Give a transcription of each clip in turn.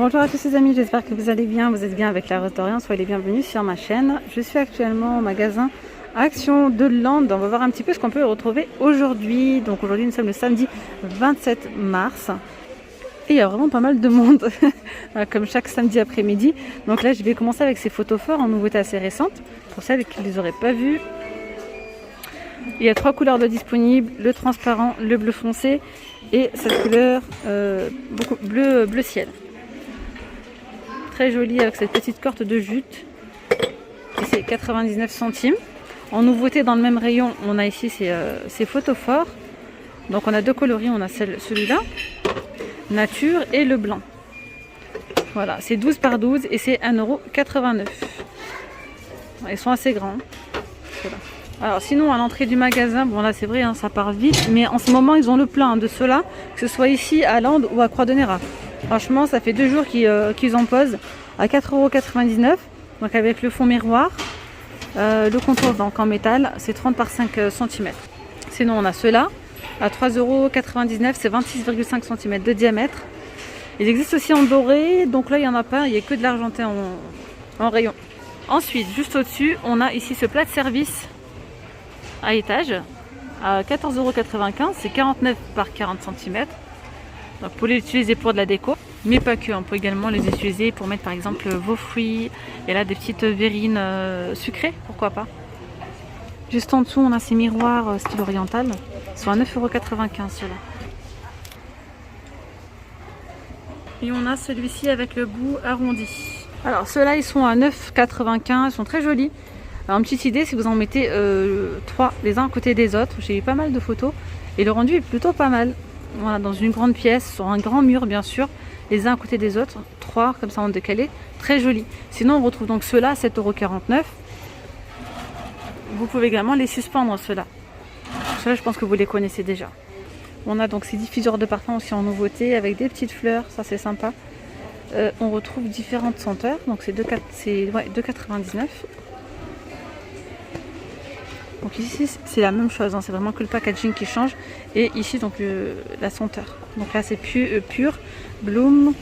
Bonjour à tous les amis, j'espère que vous allez bien, vous êtes bien avec la Rose d'Orient, soyez les bienvenus sur ma chaîne. Je suis actuellement au magasin Action de Land, on va voir un petit peu ce qu'on peut retrouver aujourd'hui. Donc aujourd'hui nous sommes le samedi 27 mars et il y a vraiment pas mal de monde, comme chaque samedi après-midi. Donc là je vais commencer avec ces photos forts en nouveauté assez récente, pour celles qui ne les auraient pas vues. Il y a 3 couleurs de disponibles, le transparent, le bleu foncé et cette couleur bleu ciel. Très jolie avec cette petite corde de jute. Et c'est 99 centimes. En nouveauté dans le même rayon, on a ici ces photophores. Donc on a deux coloris, on a celui-là, nature et le blanc. Voilà, c'est 12 par 12 et c'est 1,89 €. Ils sont assez grands. Voilà. Alors sinon à l'entrée du magasin, bon là c'est vrai hein, ça part vite, mais en ce moment ils ont le plein de ceux-là, que ce soit ici à Land ou à Croix-de-Néra. Franchement ça fait 2 jours qu'ils en posent à 4,99 €, donc avec le fond miroir, le contour donc en métal, c'est 30 par 5 cm. Sinon on a ceux-là à 3,99 €, c'est 26,5 cm de diamètre. Il existe aussi en doré, donc là il n'y en a pas, il n'y a que de l'argentin en rayon. Ensuite juste au-dessus on a ici ce plat de service à étage à 14,95 €, c'est 49 par 40 cm. Donc vous pouvez l'utiliser pour de la déco, mais pas que, on peut également les utiliser pour mettre par exemple vos fruits, et là des petites verrines sucrées, pourquoi pas. Juste en dessous on a ces miroirs style oriental, ils sont à 9,95 € ceux-là. Et on a celui-ci avec le bout arrondi. Alors ceux-là ils sont à 9,95 €, ils sont très jolis. Alors une petite idée, si vous en mettez 3 les uns à côté des autres, j'ai eu pas mal de photos et le rendu est plutôt pas mal. Voilà, dans une grande pièce, sur un grand mur bien sûr, les uns à côté des autres, 3 comme ça en décalé, très joli. Sinon on retrouve donc ceux-là à 7,49 €. Vous pouvez également les suspendre ceux-là. Ceux-là je pense que vous les connaissez déjà. On a donc ces diffuseurs de parfum aussi en nouveauté avec des petites fleurs, ça c'est sympa. On retrouve différentes senteurs, donc c'est 2,99 €. Donc ici c'est la même chose, hein, c'est vraiment que le packaging qui change. Et ici donc la senteur. Donc là c'est pur Bloom.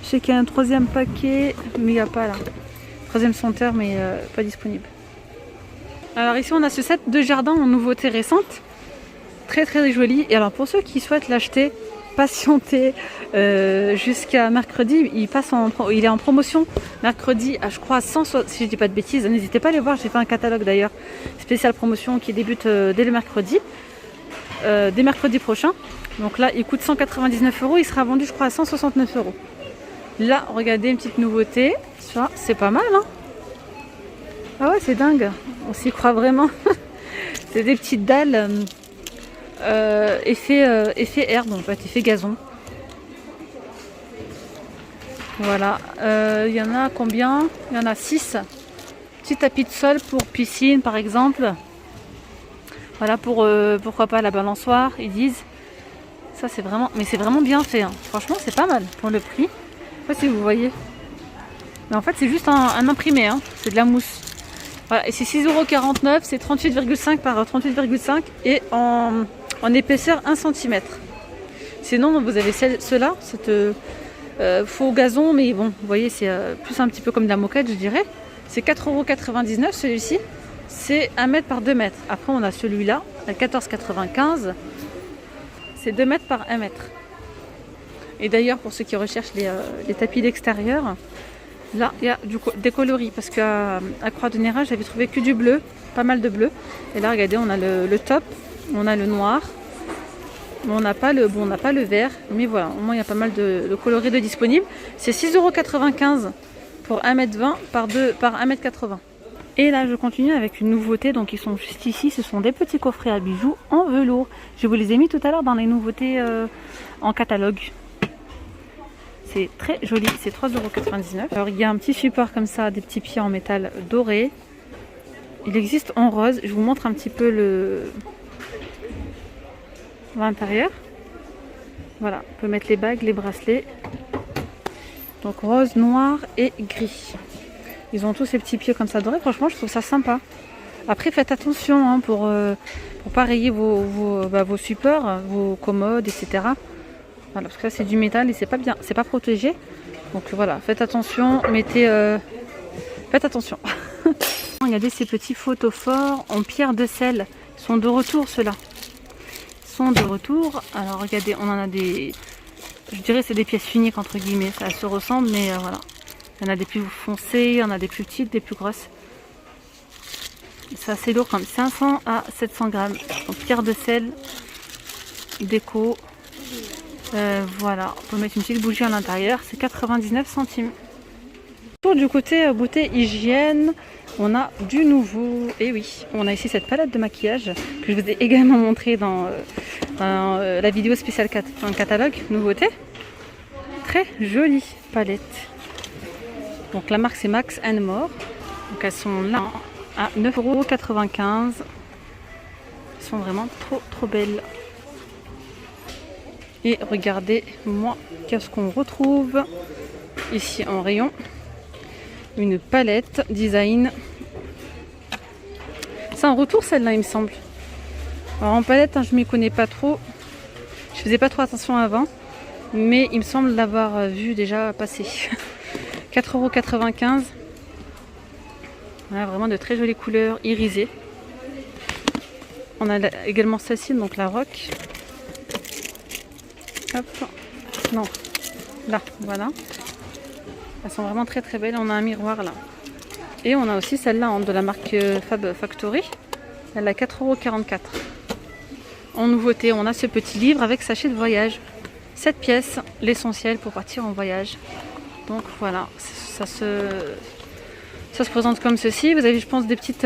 Je sais qu'il y a un troisième paquet, mais il n'y a pas là. Troisième senteur, mais pas disponible. Alors ici on a ce set de jardin en nouveauté récente. Très très joli. Et alors pour ceux qui souhaitent l'acheter, patienter jusqu'à mercredi, il est en promotion mercredi à je crois 160, si je dis pas de bêtises, n'hésitez pas à aller voir, j'ai fait un catalogue d'ailleurs spécial promotion qui débute dès le mercredi, dès mercredi prochain. Donc là il coûte 199 €, il sera vendu je crois à 169 €. Là regardez une petite nouveauté, ça c'est pas mal hein. Ah ouais c'est dingue, on s'y croit vraiment. C'est des petites dalles effet herbe en fait, effet gazon. Voilà, il y en a combien? Il y en a 6. Petit tapis de sol pour piscine par exemple. Voilà pour pourquoi pas la balançoire, ils disent. Ça c'est vraiment, mais c'est vraiment bien fait hein. Franchement c'est pas mal pour le prix. Je sais pas si vous voyez. Mais en fait c'est juste un imprimé hein. C'est de la mousse. Voilà, et c'est 6,49 €, c'est 38,5 par 38,5 et en épaisseur 1 cm. Sinon vous avez ceux-là, cette faux gazon, mais bon vous voyez c'est plus un petit peu comme de la moquette je dirais. C'est 4,99 € celui-ci, c'est 1 m par 2 m. Après on a celui-là à 14,95 €, c'est 2 m par 1 m. Et d'ailleurs pour ceux qui recherchent les tapis d'extérieur, là il y a des coloris, parce qu'à Croix-de-Néra j'avais trouvé que du bleu, pas mal de bleu. Et là regardez on a le top, on a le noir. On n'a pas le vert, mais voilà, au moins il y a pas mal de coloris de disponibles. C'est 6,95 € pour 1,20 m par 1,80 m. Et là je continue avec une nouveauté, donc ils sont juste ici, ce sont des petits coffrets à bijoux en velours. Je vous les ai mis tout à l'heure dans les nouveautés en catalogue. C'est très joli, c'est 3,99 €. Alors il y a un petit support comme ça, des petits pieds en métal doré. Il existe en rose, je vous montre un petit peu l'intérieur. Voilà, on peut mettre les bagues, les bracelets. Donc rose, noir et gris. Ils ont tous ces petits pieds comme ça dorés. Franchement, je trouve ça sympa. Après, faites attention hein, pour pas rayer vos supports, vos commodes, etc. Voilà, parce que là c'est du métal et c'est pas bien, c'est pas protégé. Donc voilà, faites attention, faites attention. Regardez ces petits photophores en pierre de sel. Ils sont de retour ceux-là. Ils sont de retour. Alors regardez, on en a des... Je dirais c'est des pièces uniques entre guillemets. Ça se ressemble mais voilà. Il y en a des plus foncées, il y en a des plus petites, des plus grosses. C'est assez lourd comme 500 à 700 grammes. Donc pierre de sel, déco. Voilà, on peut mettre une petite bougie à l'intérieur. C'est 99 centimes. Du côté beauté hygiène, on a du nouveau. Et oui, on a ici cette palette de maquillage que je vous ai également montré dans la vidéo spéciale catalogue nouveauté. Très jolie palette. Donc la marque c'est Max & More. Donc elles sont là à 9,95 €. Elles sont vraiment trop belles. Et regardez-moi qu'est-ce qu'on retrouve ici en rayon. Une palette design. C'est un retour celle-là il me semble. Alors en palette je m'y connais pas trop. Je faisais pas trop attention avant. Mais il me semble l'avoir vu déjà passer. 4,95 €. Voilà, vraiment de très jolies couleurs irisées. On a également celle-ci, donc la Rock. Hop. Non. Là, voilà. Elles sont vraiment très belles. On a un miroir là. Et on a aussi celle-là de la marque Fab Factory. Elle a 4,44 €. En nouveauté, on a ce petit livre avec sachet de voyage. 7 pièces, l'essentiel pour partir en voyage. Donc voilà, ça se présente comme ceci. Vous avez, je pense, des petites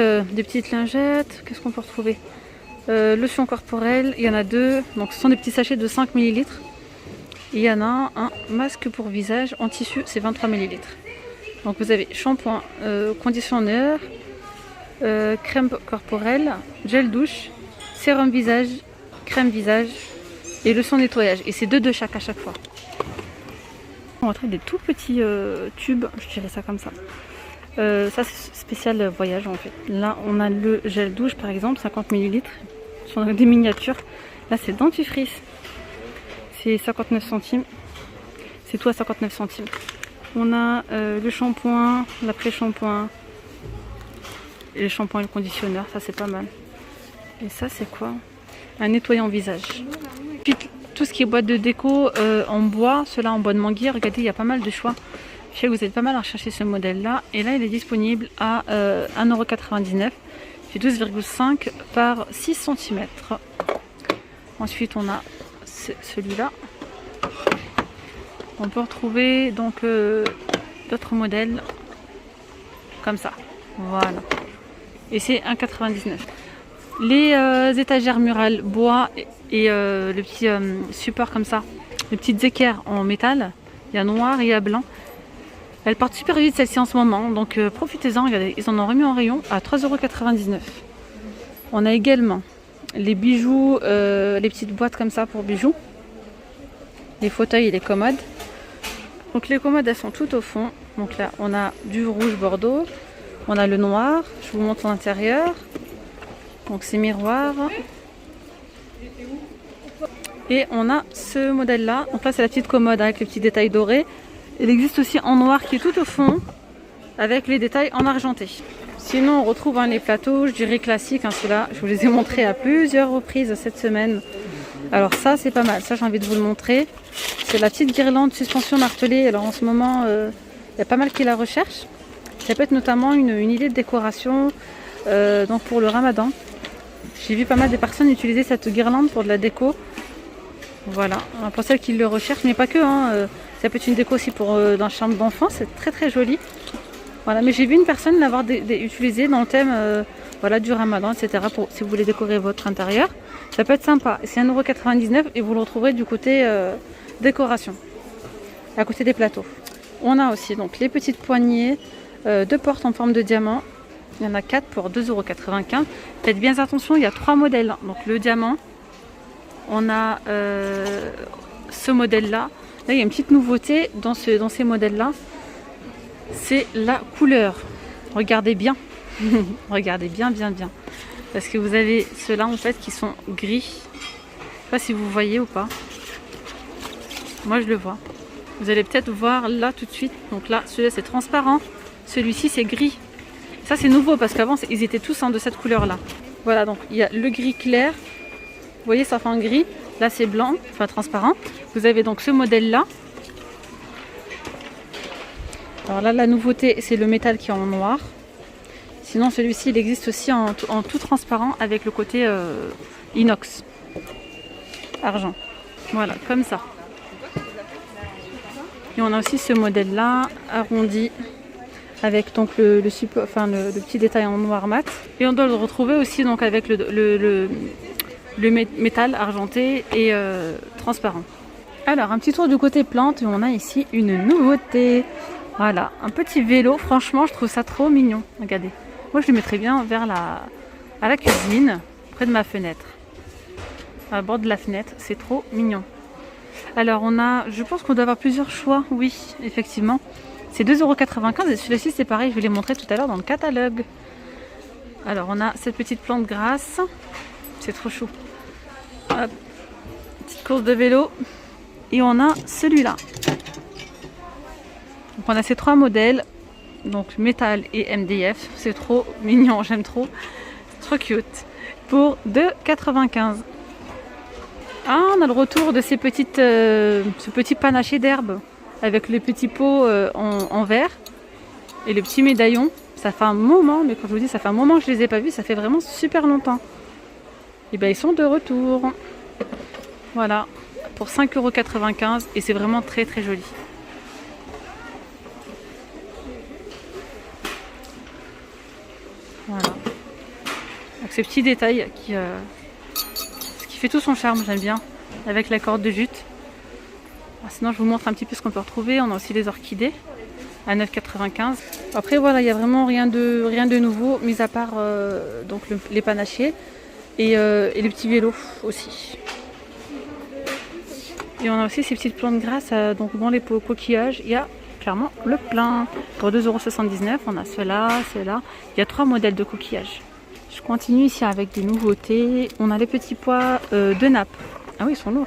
lingettes. Qu'est-ce qu'on peut retrouver? Lotion corporelle, il y en a 2. Donc ce sont des petits sachets de 5 ml. Il y en a un masque pour visage en tissu, c'est 23 ml. Donc vous avez shampoing, conditionneur, crème corporelle, gel douche, sérum visage, crème visage et lotion nettoyage. Et c'est 2 de chaque à chaque fois. On retrouve des tout petits tubes, je dirais ça comme ça. Ça c'est spécial voyage en fait. Là on a le gel douche par exemple, 50 ml. Ce sont des miniatures. Là c'est dentifrice. C'est 59 centimes. C'est tout à 59 centimes. On a le shampoing, l'après-shampoing, et le shampoing et le conditionneur. Ça c'est pas mal. Et ça c'est quoi? Un nettoyant visage. Puis tout ce qui est boîte de déco en bois, ceux-là en bois de manguier, regardez il y a pas mal de choix. Je sais que vous êtes pas mal à rechercher ce modèle là. Et là il est disponible à 1,99 €. C'est 12,5 par 6 cm. Ensuite on a celui-là. On peut retrouver donc d'autres modèles comme ça. Voilà. Et c'est 1,99 €. Les étagères murales bois et le petit support comme ça, les petites équerres en métal. Il y a noir et il y a blanc. Elles partent super vite celles-ci en ce moment. Donc profitez-en. Regardez, ils en ont remis en rayon à 3,99 €. On a également les bijoux, les petites boîtes comme ça pour bijoux. Les fauteuils et les commodes. Donc les commodes elles sont tout au fond. Donc là on a du rouge bordeaux. On a le noir. Je vous montre l'intérieur. Donc c'est miroir. Et on a ce modèle là. Donc là c'est la petite commode avec les petits détails dorés. Il existe aussi en noir qui est tout au fond. Avec les détails en argenté. Sinon on retrouve les plateaux, je dirais classiques, ceux-là, je vous les ai montrés à plusieurs reprises cette semaine. Alors ça c'est pas mal, ça j'ai envie de vous le montrer. C'est la petite guirlande suspension martelée, alors en ce moment il y a pas mal qui la recherchent. Ça peut être notamment une idée de décoration donc pour le ramadan. J'ai vu pas mal de personnes utiliser cette guirlande pour de la déco. Voilà, pour celles qui le recherchent, mais pas que. Ça peut être une déco aussi pour dans la chambre d'enfant, c'est très joli. Voilà, mais j'ai vu une personne l'avoir utilisé dans le thème voilà, du ramadan, etc. Pour, si vous voulez décorer votre intérieur. Ça peut être sympa. C'est 1,99 € et vous le retrouverez du côté décoration, à côté des plateaux. On a aussi donc les petites poignées de porte en forme de diamant. Il y en a 4 pour 2,95 €. Faites bien attention, il y a 3 modèles. Donc le diamant, on a ce modèle-là. Là, il y a une petite nouveauté dans ces modèles-là. C'est la couleur. Regardez bien. Regardez bien. Parce que vous avez ceux-là en fait qui sont gris. Je sais pas si vous voyez ou pas. Moi je le vois. Vous allez peut-être voir là tout de suite. Donc là, celui-là c'est transparent. Celui-ci c'est gris. Ça c'est nouveau parce qu'avant ils étaient tous de cette couleur-là. Voilà, donc il y a le gris clair. Vous voyez, ça fait un gris. Là c'est blanc, enfin transparent. Vous avez donc ce modèle-là. Alors là, la nouveauté, c'est le métal qui est en noir. Sinon, celui-ci, il existe aussi en tout transparent avec le côté inox, argent. Voilà, comme ça. Et on a aussi ce modèle-là, arrondi, avec donc le petit détail en noir mat. Et on doit le retrouver aussi donc avec le métal argenté et transparent. Alors, un petit tour du côté plante, et on a ici une nouveauté. Voilà, un petit vélo. Franchement, je trouve ça trop mignon. Regardez. Moi, je le mettrais bien à la cuisine, près de ma fenêtre. À bord de la fenêtre, c'est trop mignon. Alors, je pense qu'on doit avoir plusieurs choix. Oui, effectivement. C'est 2,95 € et celui-ci, c'est pareil. Je vais les montrer tout à l'heure dans le catalogue. Alors, on a cette petite plante grasse. C'est trop chou. Hop. Petite course de vélo. Et on a celui-là. Donc on a ces trois modèles, donc métal et MDF, c'est trop mignon, j'aime trop, trop cute, pour 2,95 €. Ah, on a le retour de ce petit panaché d'herbe avec les petits pots en verre et les petits médaillons. Ça fait un moment, mais quand je vous dis ça fait un moment que je les ai pas vus, ça fait vraiment super longtemps. Et bien ils sont de retour. Voilà, pour 5,95 € et c'est vraiment très très joli. Voilà. Donc ces petits détails ce qui fait tout son charme, j'aime bien, avec la corde de jute. Sinon je vous montre un petit peu ce qu'on peut retrouver. On a aussi les orchidées à 9,95 €. Après voilà, il n'y a vraiment rien de nouveau, mis à part donc les panachés et les petits vélos aussi. Et on a aussi ces petites plantes grasses donc dans les pots coquillages. Il y a clairement le plein. Pour 2,79 €, on a ceux-là. Il y a 3 modèles de coquillages. Je continue ici avec des nouveautés. On a les petits pois de nappe. Ah oui, ils sont lourds.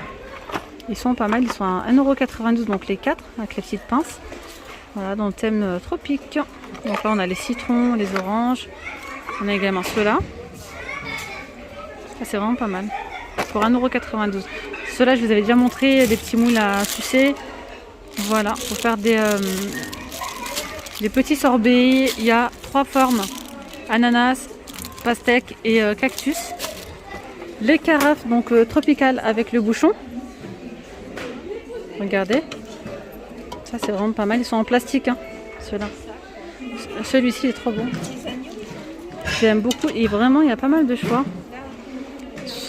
Ils sont pas mal. Ils sont à 1,92 €, donc les 4 avec les petites pinces. Voilà, dans le thème tropique. Donc là, on a les citrons, les oranges. On a également ceux-là. Ça, c'est vraiment pas mal. Pour 1,92 €. Ceux-là, je vous avais déjà montré, des petits moules à sucer. Voilà, pour faire des petits sorbets. Il y a 3 formes, ananas, pastèque et cactus. Les carafes donc tropicales avec le bouchon. Regardez, ça c'est vraiment pas mal. Ils sont en plastique, hein, ceux-là. Celui-ci est trop bon. J'aime beaucoup et vraiment il y a pas mal de choix.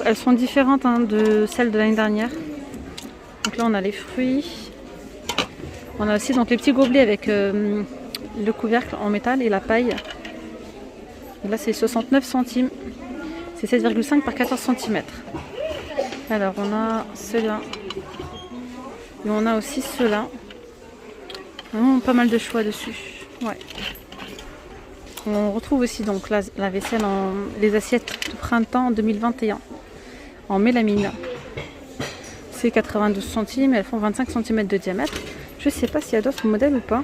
Elles sont différentes de celles de l'année dernière. Donc là on a les fruits. On a aussi donc les petits gobelets avec le couvercle en métal et la paille. Et là c'est 69 centimes. C'est 16,5 par 14 cm. Alors on a ceux-là. Et on a aussi ceux-là. Vraiment pas mal de choix dessus. Ouais. On retrouve aussi donc la vaisselle les assiettes de printemps 2021 en mélamine. C'est 92 centimes, elles font 25 cm de diamètre. Je sais pas s'il y a d'autres modèles ou pas.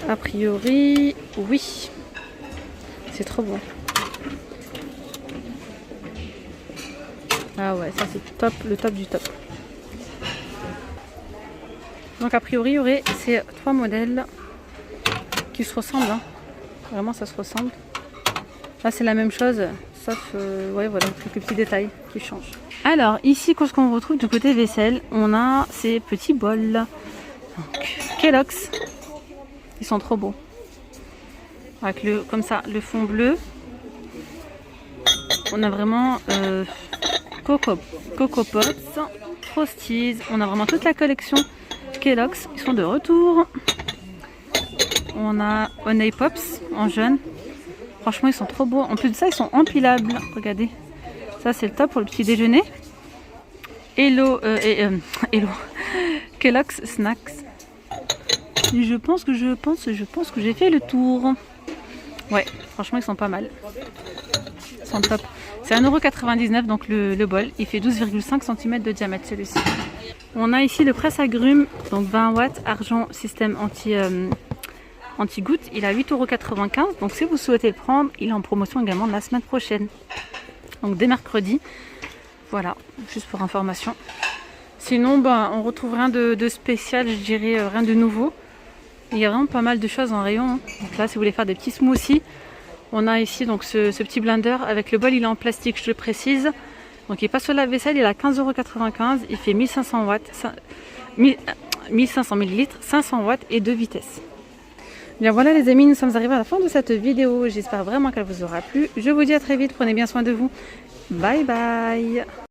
A priori, oui. C'est trop bon. Ah ouais, ça c'est top, le top du top. Donc a priori, il y aurait ces 3 modèles qui se ressemblent. Hein. Vraiment, ça se ressemble. Là, c'est la même chose, sauf ouais, voilà, quelques petits détails qui changent. Alors, ici, ce qu'on retrouve du côté vaisselle, on a ces petits bols. Donc, Kellogg's. Ils sont trop beaux. Avec comme ça, le fond bleu. On a vraiment Coco Pops, Frosties. On a vraiment toute la collection Kellogg's. Ils sont de retour. On a Honey Pops en jaune. Franchement, ils sont trop beaux. En plus de ça, ils sont empilables. Regardez. Ça, c'est le top pour le petit déjeuner. Hello. Kellogg's Snacks. Et je pense que j'ai fait le tour. Ouais, franchement, ils sont pas mal. Ils sont top. C'est 1,99 € donc le bol. Il fait 12,5 cm de diamètre celui-ci. On a ici le presse-agrumes, donc 20 watts, argent, système anti-goutte. Il est à 8,95 €. Donc si vous souhaitez le prendre, il est en promotion également la semaine prochaine. Donc dès mercredi. Voilà, juste pour information. Sinon, on retrouve rien de spécial, je dirais, rien de nouveau. Il y a vraiment pas mal de choses en rayon. Hein. Donc là, si vous voulez faire des petits smoothies, on a ici donc ce petit blender avec le bol, il est en plastique, je le précise. Donc il passe sur la vaisselle, il est à 15,95 €, il fait 1500 watts, 1500 ml, 500 watts et 2 vitesses. Bien voilà les amis, nous sommes arrivés à la fin de cette vidéo. J'espère vraiment qu'elle vous aura plu. Je vous dis à très vite, prenez bien soin de vous. Bye bye.